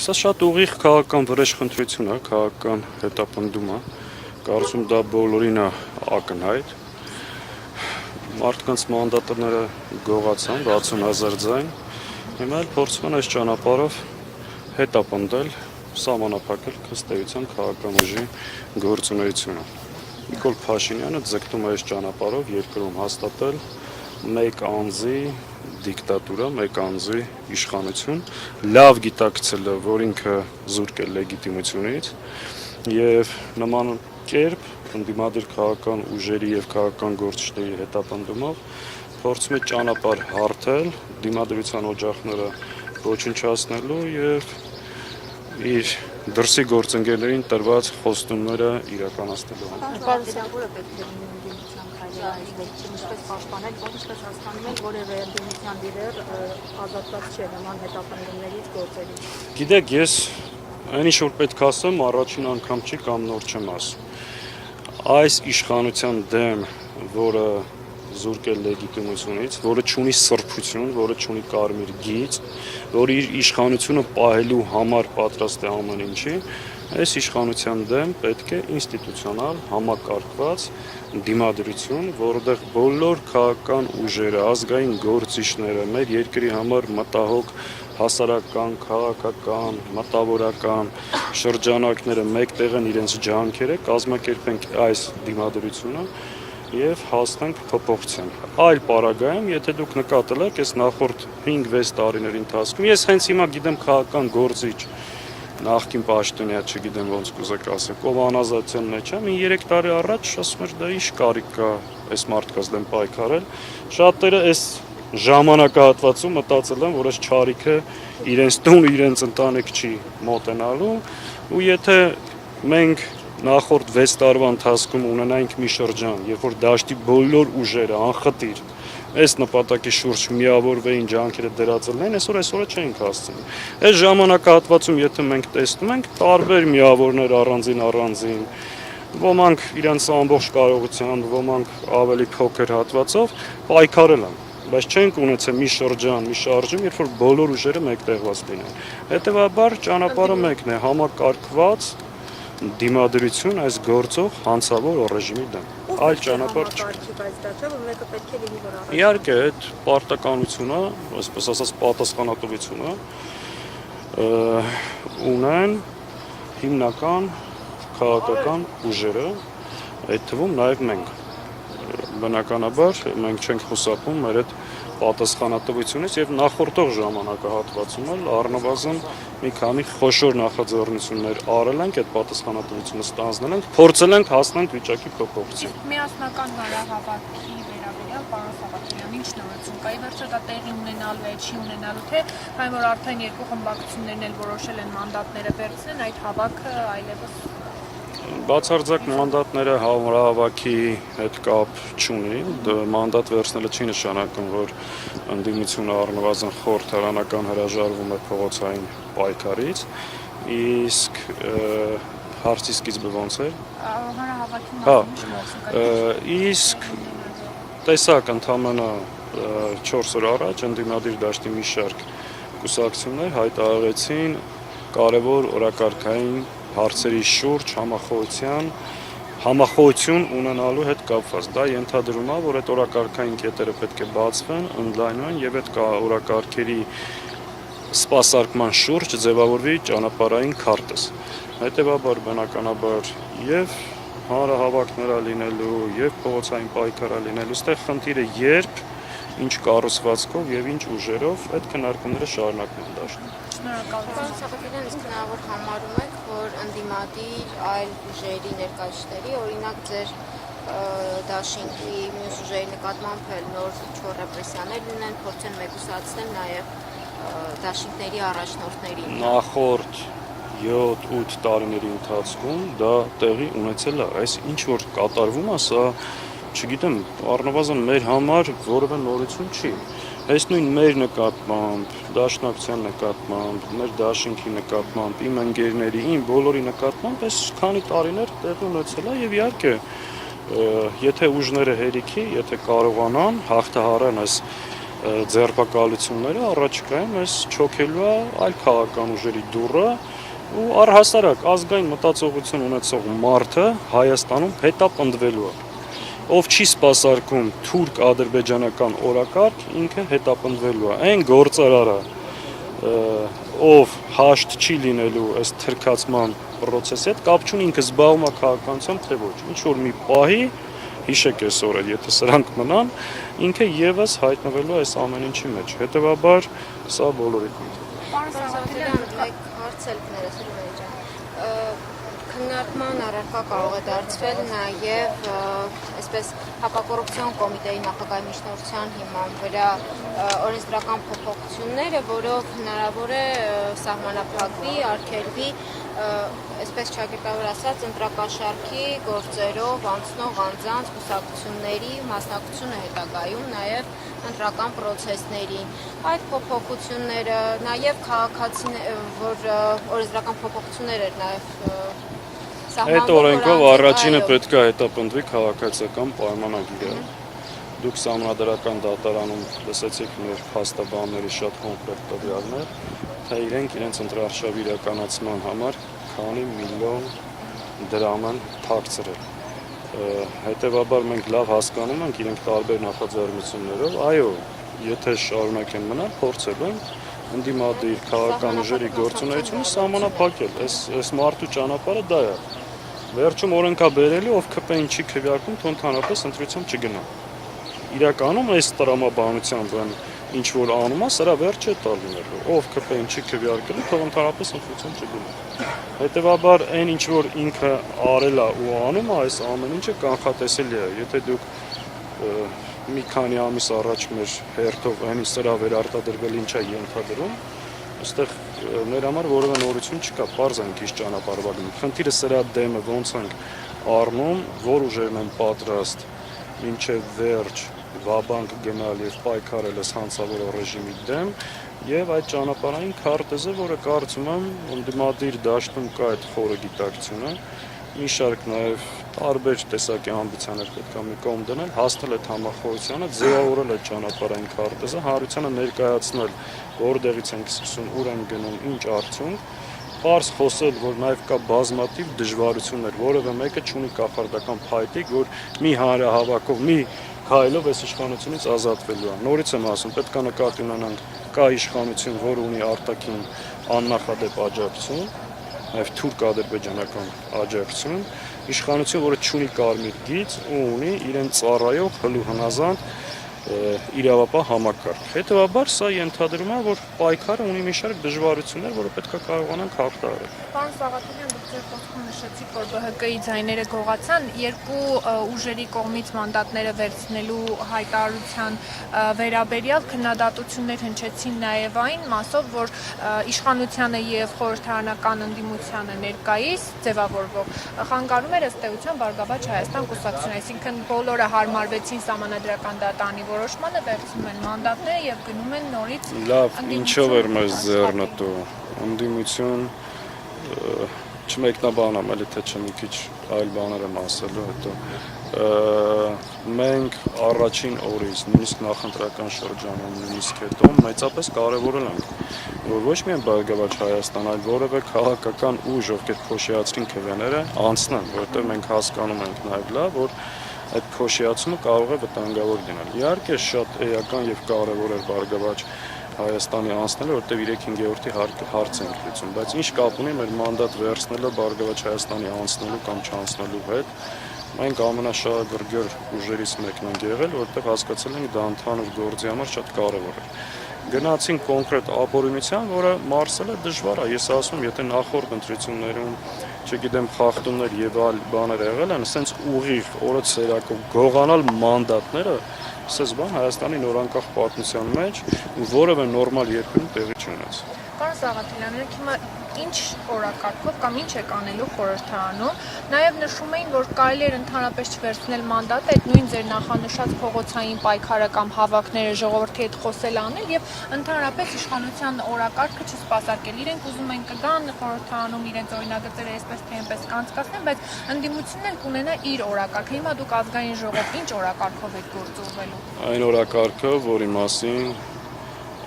Սա շատ ուղիղ քաղաքական վրեժխնդրություն է, քաղաքական հետապնդում է, կարծում դա բոլորին է ակնհայտ, մարդկանց մանդատները գողացան 60,000 ձայն, հիմա էլ փորձում են այս ճանապարհով հետապնդել, սահմանափակել ըստ էության քաղաքական ուժի գործունեությունը։ Նիկոլ Փաշինյանը ձգտում է այս ճանապարհով երկրում հաստատել մեկ անձի դիկտատուրա, մեկ անձի իշխանություն, լավ գիտակցել է, որ ինքը զուրկ է լեգիտիմությունից եւ նման կերպ ընդդիմադիր քաղաքական ուժերի եւ քաղաքական գործիչների հետապնդումով փորձում է ճանապարհ հարթել դիմադրության օջախները ոչնչացնելու եւ իր դրսի գործընկերներին տրված խոստումները իրականացնելու համար։ Որը պետք է լինի ընդդիմության քայլերը այս դեպքում, ինչպես պաշտպանել, ինչպես հասկանում եք, որևէ ընդդիմության լիդեր ազատված չէ նման հետապնդումներից, գործերից։ Գիտեք, ես այն ինչ որ պետք է ասեմ, առաջին անգամ չի կամ նոր չեմ ասում։ Այս իշխանության դեմ, որը զուրկ է լեգիտիմությունից, որը չունի սրբություն, որը չունի կարմիր գիծ, որը իր իշխանությունը պահելու համար պատրաստ է ամեն ինչի, այս իշխանության դեմ պետք է ինստիտուցիոնալ համակարգված դիմադրություն, որտեղ բոլոր քաղաքական ուժերը, ազգային գործիչները, մեր երկրի համար մտահոգ հասարակական, քաղաքական, մտավորական շրջանակները մեկտեղ են իրենց ջանքերը, կազմակերպենք այս դիմադրությունը եւ հասնենք փոփոխության։ Այլ պարագայում, եթե դուք նկատել եք, այս նախորդ 5-6 տարիների ընթացքում, ես հենց հիմա գիտեմ քաղաքական գործիչ, նախկին պաշտոնյա, չգիտեմ ոնց կուզեք ասեք, ով անազատության մեջ է, մի 3 տարի առաջ ասում էր, դա ինչ կարիք կա այս մարդկանց դեմ պայքարել։ Շատերը այս ժամանակահատվածում մտածել են, որ այս չարիքը իրենց տուն, իրենց ընտանիք չի մոտենալու, ու եթե մենք նախորդ 6 տարվա ընթացքում ունենայինք մի շրջան, երբ որ դաշտի բոլոր ուժերը անխտիր այս նպատակի շուրջ միավորվեին, ջանքերը դրածել էին, այսօր չենք հասցնում։ Այս ժամանակահատվածում եթե մենք տեսնում ենք տարբեր միավորներ առանձին, ոմանք իրենց ամբողջ կարողությամբ, ոմանք ավելի փոքր հատվածով պայքարել են, բայց չենք ունեցել մի շրջան, մի շարժում, երբ որ բոլոր ուժերը մեկտեղված լինեն։ Հետևաբար ճանապարհը մեկն է, համակարգված դիմադրություն այս գործող հանցավոր ռեժիմի դեմ։ Այլ ճանապարհ չկա։ Իհարկե, այդ պարտականությունը, այսպես ասած պատասխանատվությունը ունեն հիմնական քաղաքական ուժերը, այդ թվում նաև մենք։ Բնականաբար մենք չենք խուսափում մեր այդ պատասխանատվությունից եւ նախորդող ժամանակահատվածում էլ առնվազն մի քանի խոշոր նախաձեռնություններ արել ենք, այդ պատասխանատվությունը ստանձնել ենք, փորձել ենք հասնել վիճակի փոփոխության։ Միասնական հանրահավաքի վերաբերյալ պարոն Սաղաթելյան, ինչ նորություն կա, ի վերջո դա տեղի ունենալու է, չի ունենալու, թե այն որ արդեն երկու խմբակցություններն էլ որոշել են մանդատները վերցնել, այդ հավաքը այլևս Բացարձակ մանդատները հանրահավաքի հետ կապ չունի, մանդատ վերցնելը չի նշանակում, որ ընդդիմությունը առնվազն խորհրդարանական հրաժարվում է փողոցային պայքարից, իսկ հարցի սկիզբը ոնց էր։ Իսկ տեսակ ընդամենը 4 օր առաջ ընդդիմադիր դաշտի մի շարք կուսակցություններ հայտարարեցին կարևոր օրակարգային հարցերի շուրջ համախոհություն ունենալու հետ կապված։ Դա ենթադրում է, որ այդ օրակարգային կետերը պետք է բացվեն, ընդլայնվեն եւ այդ օրակարգերի սպասարկման շուրջ ձևավորվի ճանապարհային քարտեզ։ Հետևաբար բնականաբար եւ հանրահավաքներ լինելու եւ փողոցային պայքար լինելու, այստեղ խնդիրը երբ, ինչ կառուցվածքով եւ ինչ ուժերով այդ քննարկումները շարունակվեն դաշտում։ Պարոն Սաղաթելյան, իսկ հնարավոր համարում եք, որ ընդդիմադիր այլ ուժերի ներկայացուցիչների, օրինակ ձեր դաշինքի մյուս ուժերի նկատմամբ էլ նոր ինչ-որ ռեպրեսիաներ լինեն, փորձեն մեկուսացնել նաև դաշինքների առաջնորդներին։ Նախորդ 7-8 տարիների ընթացքում դա տեղի ունեցել է, այս ինչ որ կատարվում է, սա չգիտեմ, առնվազն մեր համար որևէ նորություն չի։ Այս նույն մեր նկատմամբ, դաշնակցության նկատմամբ, մեր դաշինքի նկատմամբ, իմ ընկերների, իմ բոլորի նկատմամբ այս քանի տարիներ տեղի ունեցել է եւ իհարկե եթե ուժները հերիքի, եթե կարողանան հաղթահարեն այս ձերբակալությունները առաջիկայում այս չոքելու է այլ քաղաքական ուժերի դուռը ու առհասարակ ազգային մտածողություն ունեցող մարդը Հայաստանում հետապնդվելու է։ Ով չի սպասարկում թուրք-ադրբեջանական օրակարգ, ինքը հետապնդվելու է։ Այն գործարարը, ով հաշտ չի լինելու այս թրքացման process-ի հետ, կապ չունի ինքը զբաղվում է քաղաքականությամբ, թե ոչ։ Ինչ որ մի պահի, հիշեք այս օրը, եթե սրանք մնան, ինքը եւս հայտնվելու է այս ամեն ինչի մեջ։ Հետևաբար սա բոլորի կողմից։ Պարոն Սաղաթելյան, մեկ հարց էլ կներես Լուվերի ջան։ Քննարկման առարկա կարող է դարձվել նաև այսպես հակակոռուպցիոն կոմիտեի նախագահի միջնորդության հիման վրա օրենսդրական փոփոխությունները, որով հնարավոր է սահմանափակվի, արգելվի այսպես ճակերտավոր ասած ընտրակաշառքի գործերով անցնող անձանց կուսակցությունների մասնակցությունը հետագայում նաև ընտրական process-ներին։ Այդ փոփոխությունները նաև քաղաքացիներ, որ օրենսդրական փոփոխություններ էր նաև Այդ օրենքով առաջինը պետք է հետապնդվի քաղաքացիական պայմանագիրը։ Դուք սահմանադրական դատարանում լսեցիք մեր փաստաբանների շատ կոնկրետ տվյալներ, թե իրենք իրենց ընտրարշավի իրականացման համար քանի միլիոն դրամ են թաքցրել։ Հետևաբար մենք լավ հասկանում ենք իրենք տարբեր նախաձեռնություններով, այո, եթե շարունակեն մնալ, փորձելու են ընդդիմադիր քաղաքական ուժերի գործունեությունը սահմանափակել։ Այս մարդու ճանապարհը դա է։ Վերջում օրենքա բերելի, ով քպեն չի քվեարկում, թող ընդհանրապես ընտրությամբ չգնա։ Իրականում այս տրամաբանությամբ ինչ որ անում է, սրա վերջը տալ լինելու։ Ով քպեն չի քվեարկելու, թող ընդհանրապես ընտրությամբ չգնա։ Հետևաբար այն ինչ որ ինքը արել է ու անում է, այս ամեն ինչը կանխատեսելի է։ Եթե դուք մի քանի ամիս առաջ մեր հերթով այն սրա վերարտադրվել ինչ է ենթադրում, այստեղ մեր համար որևէ նորություն չկա, պարզ են քիչ ճանապարհվալին։ Խնդիրը սրա դեմը ոնց ենք առնում, որ ուժերն են պատրաստ մինչև վերջ վաբանկ գնալ եւ պայքարել այս հանցավոր ռեժիմի դեմ եւ այդ ճանապարհային քարտեզը, որը կարծում եմ ընդդիմադիր դաշտում կա այդ խորը գիտակցությունը, մի շարք նաեւ տարբեր տեսակի ամբիցիաներ պետք է մի կողմ դնել, հասնել այդ համախոհությանը, ձևավորել այդ ճանապարհային քարտեզը, հանրությանը ներկայացնել, որտեղից ենք սկսում, ուր են գնում, ինչ արդյունք, պարզ խոսել, որ նաև կա բազմաթիվ դժվարություններ, որևէ մեկը չունի կախարդական փայտիկ, որ մի հանրահավաքով, մի քայլով այս իշխանությունից ազատվելու է։ Նորից եմ ասում, պետք է նկատի ունենանք, կա իշխանություն, որ ունի արտաքին աննախադեպ աջակցություն, նաև թուրք-ադրբեջանական աջակցություն, իշխանություն, որը չունի կարմիր գիծ ու ունի իրեն ծառայող հլու հնազանդ իրավապահ համակարգ։ Հետևաբար սա ենթադրում է, որ պայքարը ունի մի շարք դժվարություններ, որը պետք է կարողանանք հաղթահարել։ Պարոն Սաղաթելյան, դուք ձեր խոսքում նշեցիք, որ ԲՀԿ-ի ձայները գողացան, երկու ուժերի կողմից մանդատները վերցնելու հայտարարության վերաբերյալ քննադատություններ հնչեցին նաև այն մասով, որ իշխանությանը եւ խորհրդարանական ընդդիմությանը ներկայիս ձևավորվող խանգարում էր ըստ էության Բարգավաճ Հայաստան կուսակցությունը, այսինքն բոլորը հարմարվեցին սահմանադրական դատարանի որոշմանը, վերցնում են մանդատները եւ գնում են նորից։ Լավ, ինչով էր մեզ ձեռնտու ընդդիմություն չմեկնաբանամ, էլի թե չէ մի քիչ այլ բաներ եմ ասելու հետո մենք առաջին օրից նույնիսկ նախընտրական շրջանում նույնիսկ հետո մեծապես կարևորել ենք որ ոչ միայն Բարգավաճ Հայաստան, այլ որևէ քաղաքական ուժ, ովքեր փոշիացրին քվեները, անցնեն, որովհետև մենք հասկանում ենք նաև լավ, որ այդ փոշիացումը կարող է վտանգավոր լինել։ Իհարկե շատ էական եւ կարևոր էր Բարգավաճ Հայաստանի անցնելը, որտեղ 3/5-րդի հարց ենք լուծում, բայց ինչ կապ ունի մեր մանդատ վերցնելը Բարգավաճ Հայաստանի անցնելու կամ չանցնելու հետ։ Մենք ամենաշահագրգիռ ուժերից մեկն ենք եղել, որտեղ հասկացել ենք դա ընդհանուր գործի համար շատ կարևոր է։ Գնացինք կոնկրետ ապօրինության, որը մարսելը դժվար է։ Ես ասում եմ, եթե նախորդ ընտրություններում, չգիտեմ, խախտումներ եւ այլ բաներ եղել են, ասենց ուղիղ օրը ցերակով գողանալ մանդատները, ասես բան Հայաստանի նորանկախ պատմության մեջ որևէ նորմալ երկրում տեղի չունեց։ Պարոն Սաղաթելյան, հիմա ինչ օրակարգով կամ ինչ եք անելու խորհրդարանում։ Նաև նշում էին, որ կարելի էր ընդհանրապես չվերցնել մանդատը, այդ նույն ձեր նախանշած փողոցային պայքարը կամ հավաքները ժողովրդի հետ խոսել անել եւ ընդհանրապես իշխանության օրակարգը չսպասարկել։ Իրենք ուզում են կգան խորհրդարանում իրենց օրինագծերը այսպես թե այնպես կանցկացնեն, բայց ընդդիմությունն էլ կունենա իր օրակարգը։ Հիմա դուք ազգային ժողով ինչ օրակարգով եք գործողվելու։ Այն օրակարգը, որի մասին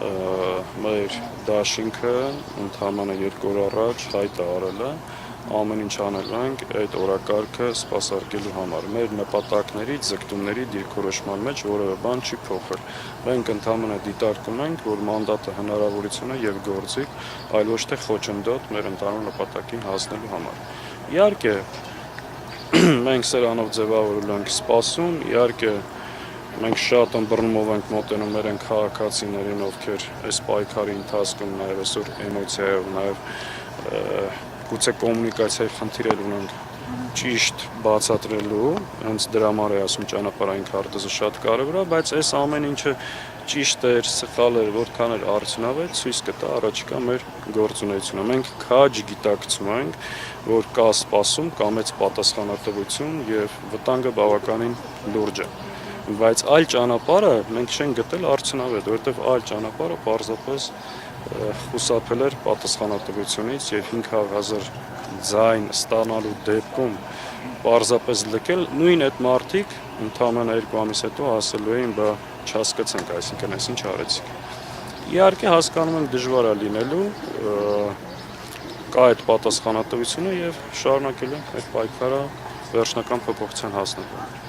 մեր դաշինքը ընդհանրապես 2 օր առաջ հայտ է արել է, ամեն ինչ անել ենք այդ օրակարգը սպասարկելու համար։ Մեր նպատակների, ձգտումների դիրքորոշման մեջ որևէ բան չի փոխել։ Մենք ընդհանրապես դիտարկում ենք, որ մանդատը հնարավորություն է եւ գործիք, այլ ոչ թե խոչընդոտ մեր ընդհանուր նպատակին հասնելու համար։ Իհարկե, մենք սրանով ձևավորել ենք սպասում, իհարկե մենք շատ ըմբռնումով ենք մոտենում մեր քաղաքացիներին, ովքեր այս պայքարի ընթացքում նաև այսօր էմոցիայով, նաև գուցե կոմունիկացիայի խնդիրներ ունենք ճիշտ բացատրելու, հենց դրա համար է ասում ճանապարհային քարտեզը շատ կարևոր է, բայց այս ամեն ինչը ճիշտ էր, սխալ էր, որքան էր արդյունավետ, ցույց կտա առաջիկա մեր գործունեությունը։ Մենք քաջ գիտակցում ենք, որ կա սպասում, կա մեծ պատասխանատվություն եւ վտանգը բավականին լուրջ է։ Բայց այլ ճանապարհը մենք չենք գտել արդյունավետ, որովհետև այլ ճանապարհը պարզապես խուսափել էր պատասխանատվությունից եւ 500,000 ձայն ստանալու դեպքում պարզապես լքել նույն այդ մարդիկ ընդամենը 2 ամիս հետո ասելու էին, բա չհասկացանք, այսինքն այս ինչ արեցիք։ Իհարկե հասկանում ենք դժվար է լինելու, կա այդ պատասխանատվությունը եւ շարունակելու ենք այդ պայքարը վերջնական փոփոխության հասնելու։